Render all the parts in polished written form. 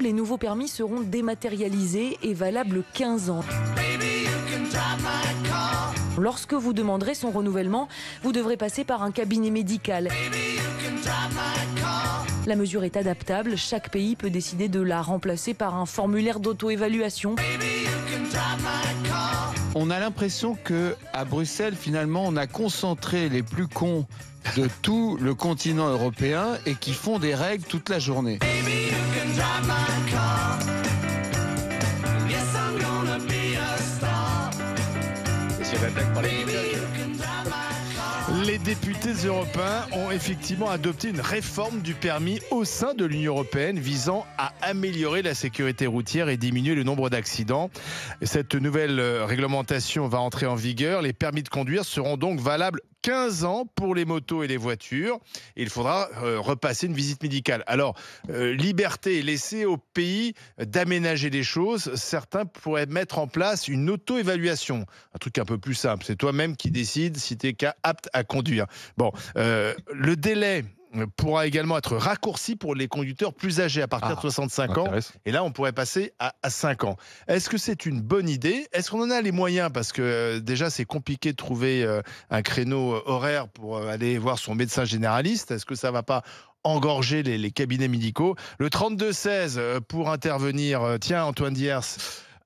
les nouveaux permis seront dématérialisés et valables 15 ans. Lorsque vous demanderez son renouvellement, vous devrez passer par un cabinet médical. La mesure est adaptable, chaque pays peut décider de la remplacer par un formulaire d'auto-évaluation. On a l'impression qu'à Bruxelles, finalement, on a concentré les plus cons de tout le continent européen et qui font des règles toute la journée. Les députés européens ont effectivement adopté une réforme du permis au sein de l'Union européenne visant à améliorer la sécurité routière et diminuer le nombre d'accidents. Cette nouvelle réglementation va entrer en vigueur. Les permis de conduire seront donc valables 15 ans pour les motos et les voitures. Il faudra repasser une visite médicale. Alors, liberté laissée au pays d'aménager les choses. Certains pourraient mettre en place une auto-évaluation. Un truc un peu plus simple. C'est toi-même qui décides si tu es apte à conduire. Bon, le délai pourra également être raccourci pour les conducteurs plus âgés à partir de 65 ans. Et là, on pourrait passer à 5 ans. Est-ce que c'est une bonne idée? Est-ce qu'on en a les moyens? Parce que déjà, c'est compliqué de trouver un créneau horaire pour aller voir son médecin généraliste. Est-ce que ça ne va pas engorger les cabinets médicaux? Le 32-16 pour intervenir. Tiens, Antoine Diers.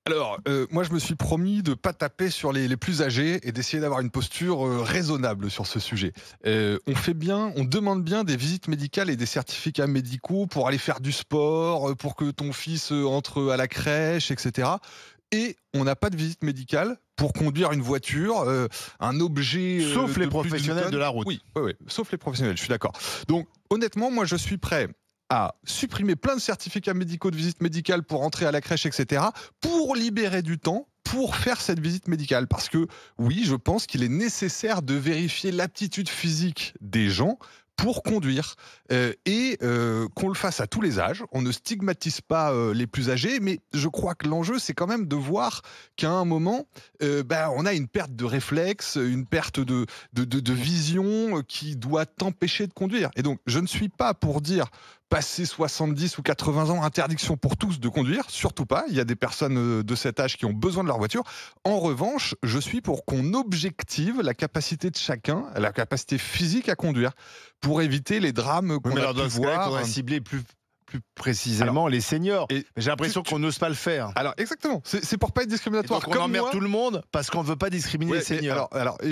Alors, moi, je me suis promis de ne pas taper sur les plus âgés et d'essayer d'avoir une posture raisonnable sur ce sujet. On demande bien des visites médicales et des certificats médicaux pour aller faire du sport, pour que ton fils entre à la crèche, etc. Et on n'a pas de visite médicale pour conduire une voiture, un objet... Sauf les professionnels de la route. Oui, sauf les professionnels, je suis d'accord. Donc, honnêtement, moi, je suis prêt à supprimer plein de certificats médicaux de visite médicale pour entrer à la crèche, etc., pour libérer du temps pour faire cette visite médicale. Parce que, oui, je pense qu'il est nécessaire de vérifier l'aptitude physique des gens pour conduire et qu'on le fasse à tous les âges. On ne stigmatise pas les plus âgés, mais je crois que l'enjeu, c'est quand même de voir qu'à un moment, on a une perte de réflexe, une perte de vision qui doit t'empêcher de conduire. Et donc, je ne suis pas pour dire passer 70 ou 80 ans, interdiction pour tous de conduire, surtout pas. Il y a des personnes de cet âge qui ont besoin de leur voiture. En revanche, je suis pour qu'on objective la capacité de chacun, la capacité physique à conduire, pour éviter les drames qu'on a pu voir. Il faudrait cibler plus précisément les seniors. Et j'ai l'impression qu'on n'ose pas le faire. Alors exactement, c'est pour pas être discriminatoire. Et donc on emmerde tout le monde parce qu'on ne veut pas discriminer les seniors.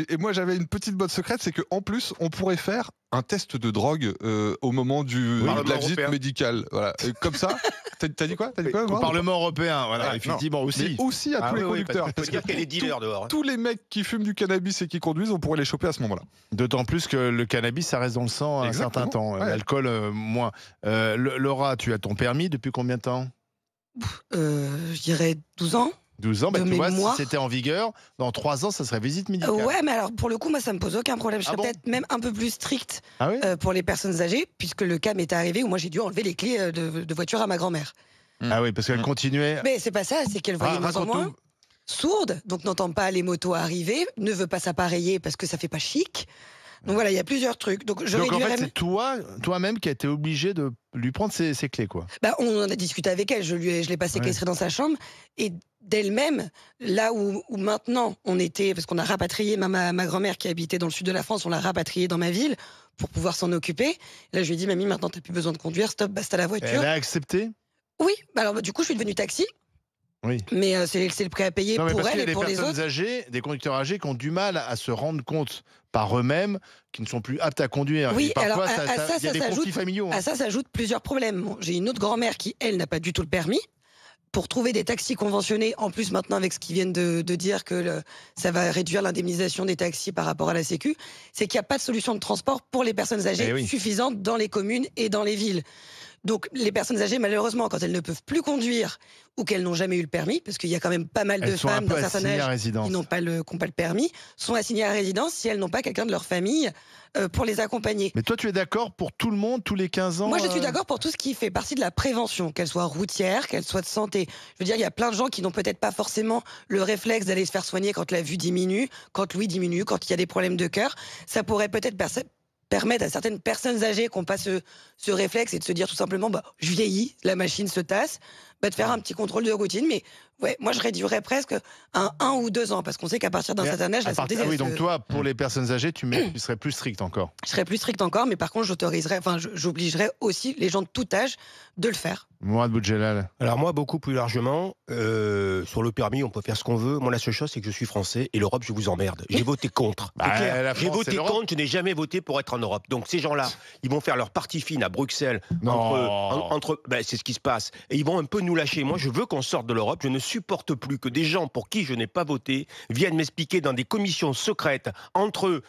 Et moi j'avais une petite bonne secrète, c'est qu'en plus on pourrait faire un test de drogue au moment de la visite médicale. Voilà. Et comme ça, t'as dit quoi au Parlement européen, voilà, effectivement aussi. Mais aussi à tous les conducteurs. Parce qu'il y a des dealers dehors. Tous les mecs qui fument du cannabis et qui conduisent, on pourrait les choper à ce moment-là. D'autant plus que le cannabis, ça reste dans le sang un certain temps. L'alcool, moins. Laura, tu as ton permis depuis combien de temps? Je dirais 12 ans. 12 ans, tu vois, si c'était en vigueur, dans 3 ans, ça serait visite médicale. Ouais, mais alors pour le coup, moi, ça me pose aucun problème. Je serais peut-être même un peu plus stricte pour les personnes âgées, puisque le cas m'est arrivé où moi j'ai dû enlever les clés de voiture à ma grand-mère. Ah oui, parce qu'elle continuait. Mais c'est pas ça, c'est qu'elle voyait moins en moins. Sourde, donc n'entend pas les motos arriver, ne veut pas s'appareiller parce que ça fait pas chic. Donc voilà, il y a plusieurs trucs. Donc en fait, c'est toi-même qui as été obligé de lui prendre ses clés, quoi. On en a discuté avec elle, je l'ai pas séquestrée dans sa chambre, et d'elle-même, là où maintenant on était, parce qu'on a rapatrié ma grand-mère qui habitait dans le sud de la France, on l'a rapatriée dans ma ville pour pouvoir s'en occuper. Là, je lui ai dit, mamie, maintenant t'as plus besoin de conduire, stop, basta la voiture. Elle a accepté? Oui, alors du coup, je suis devenue taxi. Oui. Mais c'est le prix à payer pour elle et pour les autres. Des conducteurs âgés qui ont du mal à se rendre compte par eux-mêmes qui ne sont plus aptes à conduire. Oui, parfois, alors il y a des conflits familiaux. À ça s'ajoutent plusieurs problèmes. Bon, j'ai une autre grand-mère qui, elle, n'a pas du tout le permis. Pour trouver des taxis conventionnés, en plus maintenant avec ce qu'ils viennent de dire que ça va réduire l'indemnisation des taxis par rapport à la Sécu, c'est qu'il n'y a pas de solution de transport pour les personnes âgées suffisante dans les communes et dans les villes. Donc les personnes âgées, malheureusement, quand elles ne peuvent plus conduire ou qu'elles n'ont jamais eu le permis, parce qu'il y a quand même pas mal de femmes d'un certain âge qui n'ont pas le permis, sont assignées à résidence si elles n'ont pas quelqu'un de leur famille pour les accompagner. Mais toi, tu es d'accord pour tout le monde, tous les 15 ans? Moi, je suis d'accord pour tout ce qui fait partie de la prévention, qu'elle soit routière, qu'elle soit de santé. Je veux dire, il y a plein de gens qui n'ont peut-être pas forcément le réflexe d'aller se faire soigner quand la vue diminue, quand l'ouïe diminue, quand il y a des problèmes de cœur. Ça pourrait peut-être permettre à certaines personnes âgées qui n'ont pas ce réflexe et de se dire tout simplement je vieillis, la machine se tasse, de faire un petit contrôle de routine. Mais ouais, moi je réduirais presque à 1 ou 2 ans parce qu'on sait qu'à partir d'un certain âge, la santé... oui, donc toi, pour les personnes âgées, tu serais plus strict encore. Je serais plus strict encore, mais par contre j'obligerais aussi les gens de tout âge de le faire. Mourad Boudjelal. Alors moi, beaucoup plus largement, sur le permis, on peut faire ce qu'on veut. Moi, la seule chose, c'est que je suis français et l'Europe, je vous emmerde. J'ai voté contre. C'est clair. J'ai voté contre, je n'ai jamais voté pour être en Europe. Donc ces gens-là, ils vont faire leur partie fine à Bruxelles. C'est ce qui se passe. Et ils vont un peu nous lâcher. Moi, je veux qu'on sorte de l'Europe. Je ne supporte plus que des gens pour qui je n'ai pas voté viennent m'expliquer dans des commissions secrètes entre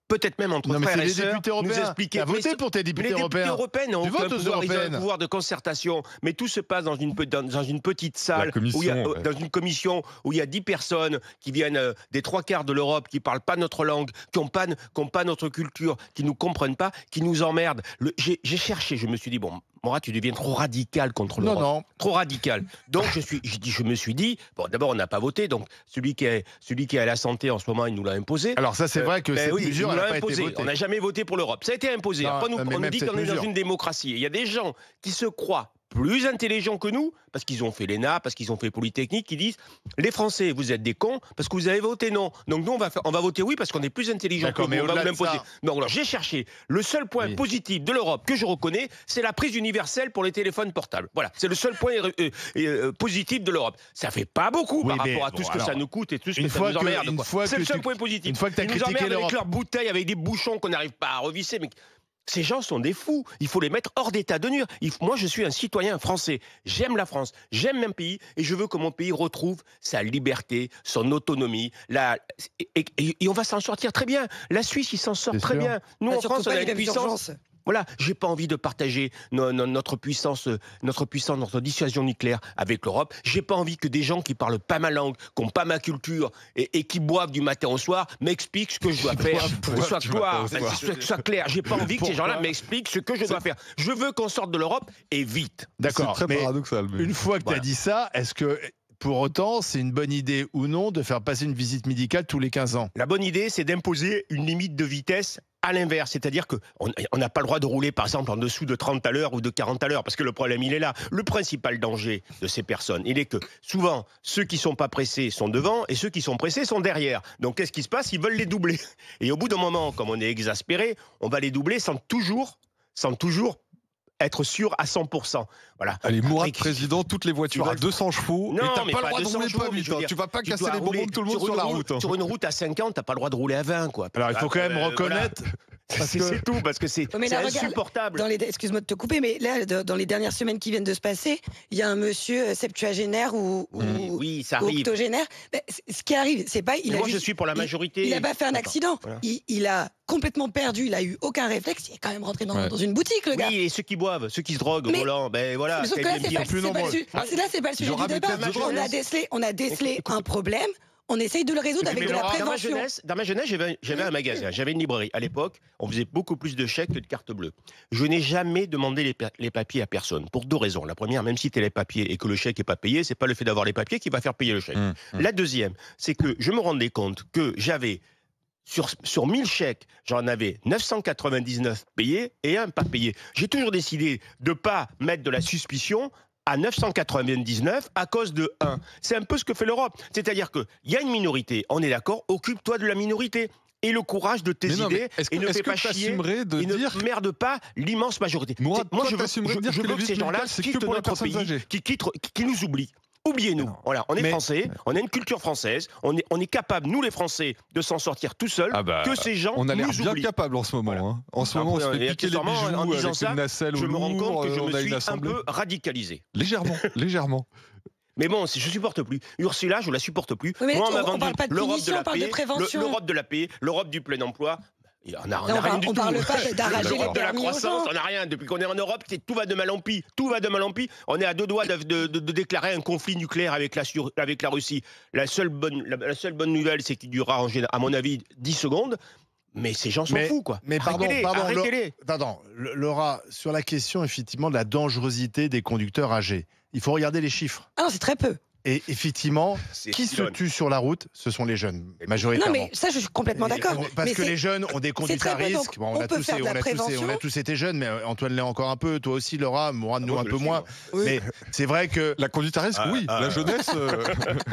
peut-être même entre frères et sœurs, nous expliquer. Tu as voté pour tes députés européens. Les députés européens ont aucun pouvoir de concertation, mais tout se passe dans une petite salle, dans une commission où il y a 10 personnes qui viennent des 3/4 de l'Europe, qui ne parlent pas notre langue, qui n'ont pas notre culture, qui ne nous comprennent pas, qui nous emmerdent. J'ai cherché, je me suis dit, Mourad, tu deviens trop radical contre l'Europe. Non. Trop radical. Donc je me suis dit, d'abord on n'a pas voté, donc celui qui est à la santé en ce moment, il nous l'a imposé. Alors ça c'est vrai que cette mesure n'a pas été votée. On n'a jamais voté pour l'Europe. Ça a été imposé. Après, on nous dit qu'on est dans une démocratie. Il y a des gens qui se croient plus intelligents que nous, parce qu'ils ont fait l'ENA, parce qu'ils ont fait Polytechnique, qui disent les Français, vous êtes des cons, parce que vous avez voté non. Donc nous, on va voter oui, parce qu'on est plus intelligents que vous. Mais on va vous l'imposer. Donc alors j'ai cherché. Le seul point positif de l'Europe que je reconnais, c'est la prise universelle pour les téléphones portables. Voilà, c'est le seul point positif de l'Europe. Ça fait pas beaucoup par rapport à tout ce que ça nous coûte et tout ce que ça nous emmerde. C'est le seul point positif. Une fois que tu as critiqué l'Europe, avec l'Europe, leurs bouteilles, avec des bouchons qu'on n'arrive pas à revisser, mais ces gens sont des fous. Il faut les mettre hors d'état de nuire. Moi, je suis un citoyen français. J'aime la France, j'aime mon pays et je veux que mon pays retrouve sa liberté, son autonomie. Et on va s'en sortir très bien. La Suisse, il s'en sort très bien. Nous, en France, on a une puissance. Voilà, j'ai pas envie de partager notre puissance, notre dissuasion nucléaire avec l'Europe. J'ai pas envie que des gens qui parlent pas ma langue, qui n'ont pas ma culture et qui boivent du matin au soir m'expliquent ce que je dois faire. Soit clair. J'ai pas envie que ces gens-là m'expliquent ce que je dois faire. Je veux qu'on sorte de l'Europe et vite. D'accord. C'est très paradoxal. Une fois que tu as dit ça, est-ce que pour autant, c'est une bonne idée ou non de faire passer une visite médicale tous les 15 ans? La bonne idée, c'est d'imposer une limite de vitesse à l'inverse, c'est-à-dire qu'on n'a pas le droit de rouler par exemple en dessous de 30 à l'heure ou de 40 à l'heure, parce que le problème il est là. Le principal danger de ces personnes, il est que souvent ceux qui ne sont pas pressés sont devant et ceux qui sont pressés sont derrière. Donc qu'est-ce qui se passe? Ils veulent les doubler. Et au bout d'un moment, comme on est exaspéré, on va les doubler sans toujours être sûr à 100%. Voilà. Allez, Mourad, président, toutes les voitures à 200 chevaux. Non, et t'as mais pas le droit de rouler pas vite. Tu vas pas casser les bonbons de tout le monde sur la route. Sur une route à 50, t'as pas le droit de rouler à 20, quoi. Alors, il faut quand même reconnaître... C'est tout, parce que c'est insupportable. Excuse-moi de te couper, mais là, dans les dernières semaines qui viennent de se passer, il y a un monsieur septuagénaire ou octogénaire. Ce qui arrive, c'est pas... je suis pour la majorité. Il n'a pas fait un accident. Voilà. Il a complètement perdu, il a eu aucun réflexe. Il est quand même rentré dans une boutique, le gars. Oui, et ceux qui boivent, ceux qui se droguent au volant, voilà. Sauf que là, c'est pas le sujet du débat. On a décelé un problème. On essaye de le résoudre avec de la prévention. Dans ma jeunesse, j'avais un magasin, j'avais une librairie. À l'époque, on faisait beaucoup plus de chèques que de cartes bleues. Je n'ai jamais demandé les papiers à personne, pour 2 raisons. La première, même si tu as les papiers et que le chèque n'est pas payé, c'est pas le fait d'avoir les papiers qui va faire payer le chèque. La deuxième, c'est que je me rendais compte que j'avais, sur 1000 chèques, j'en avais 999 payés et un pas payé. J'ai toujours décidé de ne pas mettre de la suspicion à 999 à cause de 1. C'est un peu ce que fait l'Europe. C'est-à-dire qu'il y a une minorité, on est d'accord, occupe-toi de la minorité. Et le courage de tes idées, et ne fais pas chier, et ne merde pas l'immense majorité. Moi, je veux que ces gens-là quittent notre pays, qui nous oublient. Oubliez-nous. Voilà, on est français, on a une culture française, on est capable, nous les Français, de s'en sortir tout seuls, que ces gens nous oublient. On a l'air bien capable en ce moment. Voilà. En ce moment, on se fait piquer les bijoux en disant avec une nacelle au je me rends compte que je on me a suis une un assemblée. peu radicalisé. Légèrement. Mais bon, je supporte plus. Ursula, je la supporte plus. Oui, moi, on m'a vendu parle pas de punition, on parle de prévention. L'Europe de la paix, l'Europe du plein emploi. On n'a rien du tout. On parle pas d'arracher les de la permis aux croissance, gens. on n'a rien. Depuis qu'on est en Europe, tout va de mal en pis. Tout va de mal en pis. On est à 2 doigts de déclarer un conflit nucléaire avec la Russie. La seule bonne nouvelle, c'est qu'il durera, à mon avis, 10 secondes. Mais ces gens sont fous, quoi. Mais arrêtez-les. Laura, sur la question, effectivement, de la dangerosité des conducteurs âgés, il faut regarder les chiffres. Ah non, c'est très peu. Et effectivement, C'est qui se Silone. tue sur la route, ce sont les jeunes, Non, majoritairement. mais ça, je suis complètement d'accord. Parce Mais que c'est- les jeunes ont des conduites très à peu, donc risque. Bon, on peut faire de la prévention. on a tous été jeunes, mais Antoine l'est encore un peu. Toi aussi, Laura, Mourad, nous moi, un je peu le moins. Oui. Mais c'est vrai que. La conduite à risque, oui. La jeunesse.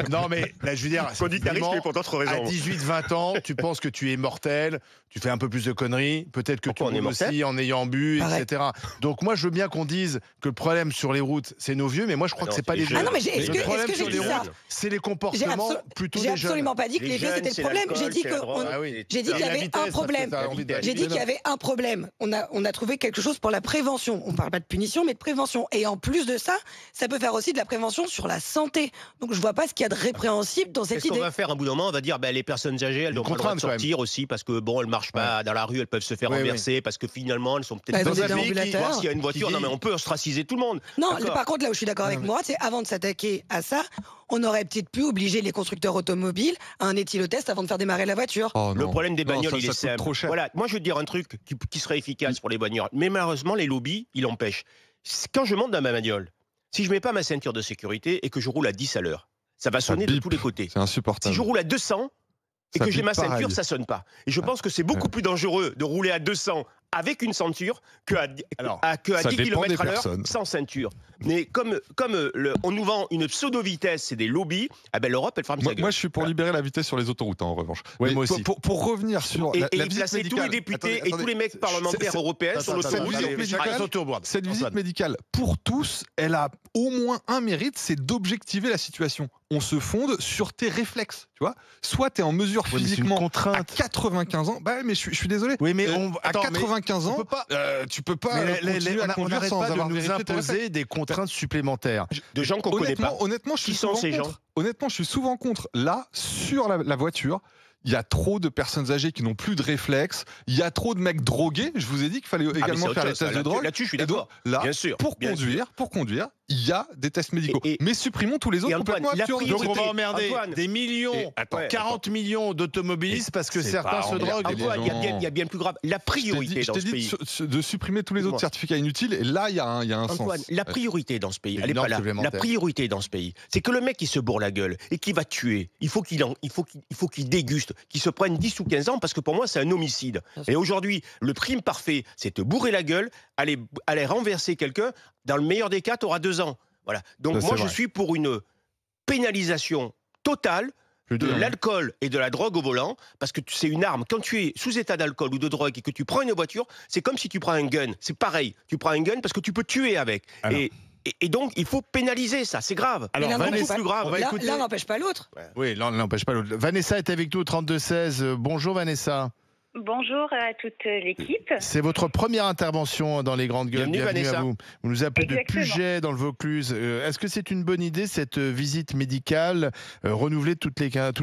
Non, mais là, je veux dire, Conduite à risque, mais pour d'autres à raisons. 18-20 ans, tu penses que tu es mortel, tu fais un peu plus de conneries, peut-être que Pourquoi tu on est roules mortel aussi en ayant bu, Pareil. etc. Donc moi, je veux bien qu'on dise que le problème sur les routes, c'est nos vieux, mais moi, je crois Ah que non, c'est pas c'est les les jeunes. Ah non, mais jeunes. est-ce Le que, problème est-ce que sur j'ai les dit ça routes, c'est les comportements plutôt J'ai des jeunes. absolument pas dit que les vieux jeunes, c'était c'est le problème. J'ai l'alcool, dit c'est la que drogue, Ah oui. j'ai dit qu'il y La avait vitesse, un parce que problème. t'as envie de- J'ai dit qu'il y avait un problème. On a trouvé quelque chose pour la prévention. On parle pas de punition, mais de prévention. Et en plus de ça, ça peut faire aussi de la prévention sur la santé. Donc je vois pas ce qu'il y a de répréhensible dans cette Qu'est-ce qu'on idée. va faire un bout d'un moment? On va dire les personnes âgées, elles Une n'ont pas le droit de contrainte, quand même. sortir aussi parce que bon, elles marchent pas dans la rue, elles peuvent se faire Oui, renverser parce que finalement, elles sont Bah, peut-être elles ont dans des un pays qui déambulateurs. voir s'il y a une voiture. Qui Non, mais vieillit. on peut ostraciser tout le monde. Non, D'accord. par contre, là où je suis d'accord avec moi, c'est avant de s'attaquer à ça, on aurait peut-être pu obliger les constructeurs automobiles à un éthylotest avant de faire démarrer la voiture. Oh, Le non. problème des Non, bagnoles, ça, il est ça coûte simple. trop cher. Voilà, moi je veux dire un truc qui serait efficace pour les bagnoles. Mais malheureusement, les lobbies, ils l'empêchent. Quand je monte dans ma bagnole, si je mets pas ma ceinture de sécurité et que je roule à 10 à l'heure, ça va sonner de bip. tous les côtés. C'est insupportable. Si je roule à 200 et Ça que j'ai bip ma ceinture, pareil. ça sonne pas. Et je pense que c'est beaucoup plus dangereux de rouler à 200 avec une ceinture que à 10 ça dépend km des à l'heure personnes. sans ceinture. Mais comme on nous vend une pseudo-vitesse, c'est des lobbies, ah ben l'Europe, elle ferme sa gueule. Moi, je suis pour libérer la vitesse sur les autoroutes, en revanche. Oui, Mais moi aussi. Pour revenir sur Et, la et visite placer tous les médicale. députés Attendez, et tous les mecs parlementaires c'est- européens sur Attends, l'autoroute. visite allez, médicale, chacun son tour, Bourad. Cette visite Antoine. médicale, pour tous, elle a au moins un mérite, c'est d'objectiver la situation. On se fonde sur tes réflexes, tu vois. Soit tu es en mesure Ouais, mais c'est une physiquement à contrainte. 95 ans, bah mais je suis désolé. Oui, mais À attends, mais 95 on ans, peut pas. tu peux pas Mais continuer à on conduire n'arrête sans pas de avoir nous vérifié tes réflexes. imposer des contraintes supplémentaires. De gens qu'on connaît pas. Honnêtement, je suis Qui sont souvent ces gens contre. Honnêtement, je suis souvent contre. Là, sur la voiture, il y a trop de personnes âgées qui n'ont plus de réflexes. Il y a trop de mecs drogués. Je vous ai dit qu'il fallait Ah, mais également c'est autre faire les chose, ça. tests de drogue. Là-dessus, je suis Et donc, d'accord. là, Bien sûr. pour bien sûr. conduire, il y a des tests médicaux. Et- Mais supprimons tous les autres et Antoine, complètement la absurdes. priorité- Donc on va emmerder Antoine. des millions, Et- attends, 40 millions d'automobilistes parce que c'est certains pas se emmerder droguent. les Antoine, il y a bien plus grave. La priorité Je dans t'ai ce dit pays. de supprimer tous les autres Dis-moi. certificats inutiles. Et là, il y a un Antoine, sens. la priorité dans ce pays, Une elle est pas norme là. La supplémentaire. priorité dans ce pays, c'est que le mec qui se bourre la gueule et qui va tuer, il faut qu'il déguste, qu'il se prenne 10 ou 15 ans parce que pour moi c'est un homicide. Et aujourd'hui, le prime parfait, c'est te bourrer la gueule, aller renverser quelqu'un. Dans le meilleur des cas, tu auras 2 ans. Voilà. Donc Ça, c'est moi je vrai. suis pour une pénalisation totale de l'alcool et de la drogue au volant, parce que c'est une arme. Quand tu es sous état d'alcool ou de drogue et que tu prends une voiture, c'est comme si tu prends un gun. C'est pareil. Tu prends un gun parce que tu peux tuer avec. Alors. Et donc, il faut pénaliser ça. C'est grave. Alors, Mais l'un Vanessa, n'empêche plus grave. on va écouter. L'un n'empêche pas l'autre. Oui, l'un n'empêche pas l'autre. Vanessa est avec nous au 32-16. Bonjour Vanessa. Bonjour à toute l'équipe. C'est votre première intervention dans les grandes gueules. Bienvenue, Vanessa. à vous. Vous nous appelez de Exactement. Puget dans le Vaucluse. Est-ce que c'est une bonne idée cette visite médicale renouvelée tous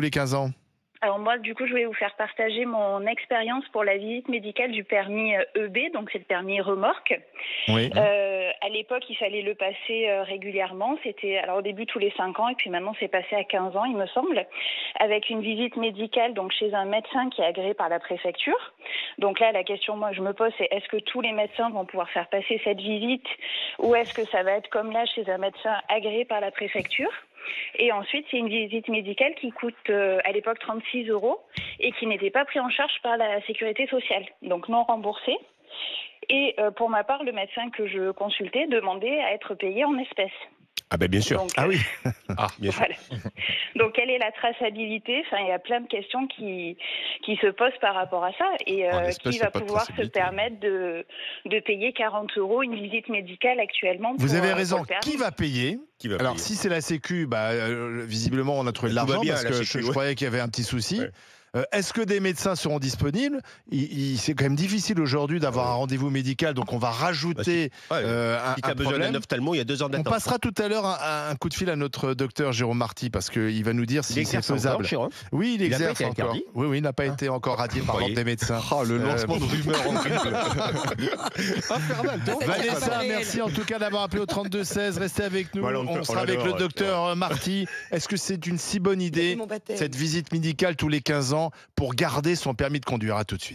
les 15 ans? Alors moi, du coup, je voulais vous faire partager mon expérience pour la visite médicale du permis EB, donc c'est le permis remorque. Oui. À l'époque, il fallait le passer régulièrement. C'était alors au début tous les 5 ans et puis maintenant c'est passé à 15 ans, il me semble, avec une visite médicale donc chez un médecin qui est agréé par la préfecture. Donc là, la question moi je me pose, c'est est-ce que tous les médecins vont pouvoir faire passer cette visite ou est-ce que ça va être comme là chez un médecin agréé par la préfecture? Et ensuite, c'est une visite médicale qui coûte à l'époque 36 € et qui n'était pas pris en charge par la sécurité sociale, donc non remboursée. Et pour ma part, le médecin que je consultais demandait à être payé en espèces. Ah ben bien sûr. Donc, Ah oui. Bien sûr. voilà. Donc, quelle est la traçabilité? Enfin, il y a plein de questions qui se posent par rapport à ça. Et En espèces, qui il y a va pas de pouvoir se traçabilité. permettre de payer 40 € une visite médicale actuellement Vous pour, avez pour raison. le permis. Qui va payer? Qui va Alors, payer si c'est la Sécu, visiblement, on a trouvé de Tout va l'argent bien, parce la que Sécu, je ouais. croyais qu'il y avait un petit souci. Ouais. Est-ce que des médecins seront disponibles? C'est quand même difficile aujourd'hui d'avoir un rendez-vous médical, donc on va rajouter Ouais. un Si tu as besoin problème. d'un ophtalmo, il y a 2 ans On d'attente. passera tout à l'heure un coup de fil à notre docteur Jérôme Marty parce qu'il va nous dire Il si c'est exerce faisable. encore, Jérôme. Oui, il Il a pas exerce été encore. interdit Oui, il n'a pas été encore radié par Voyez. l'ordre des médecins. Oh, le lancement de rumeurs horrible. Infernal. Ça, c'est Vanessa, pas réel. merci en tout cas d'avoir appelé au 32-16. Restez avec nous. Voilà, on sera on avec le l'adore, docteur Marty. Est-ce que c'est une si bonne idée, Mon baptême. cette visite médicale tous les 15 ans, pour garder son permis de conduire? À tout de suite.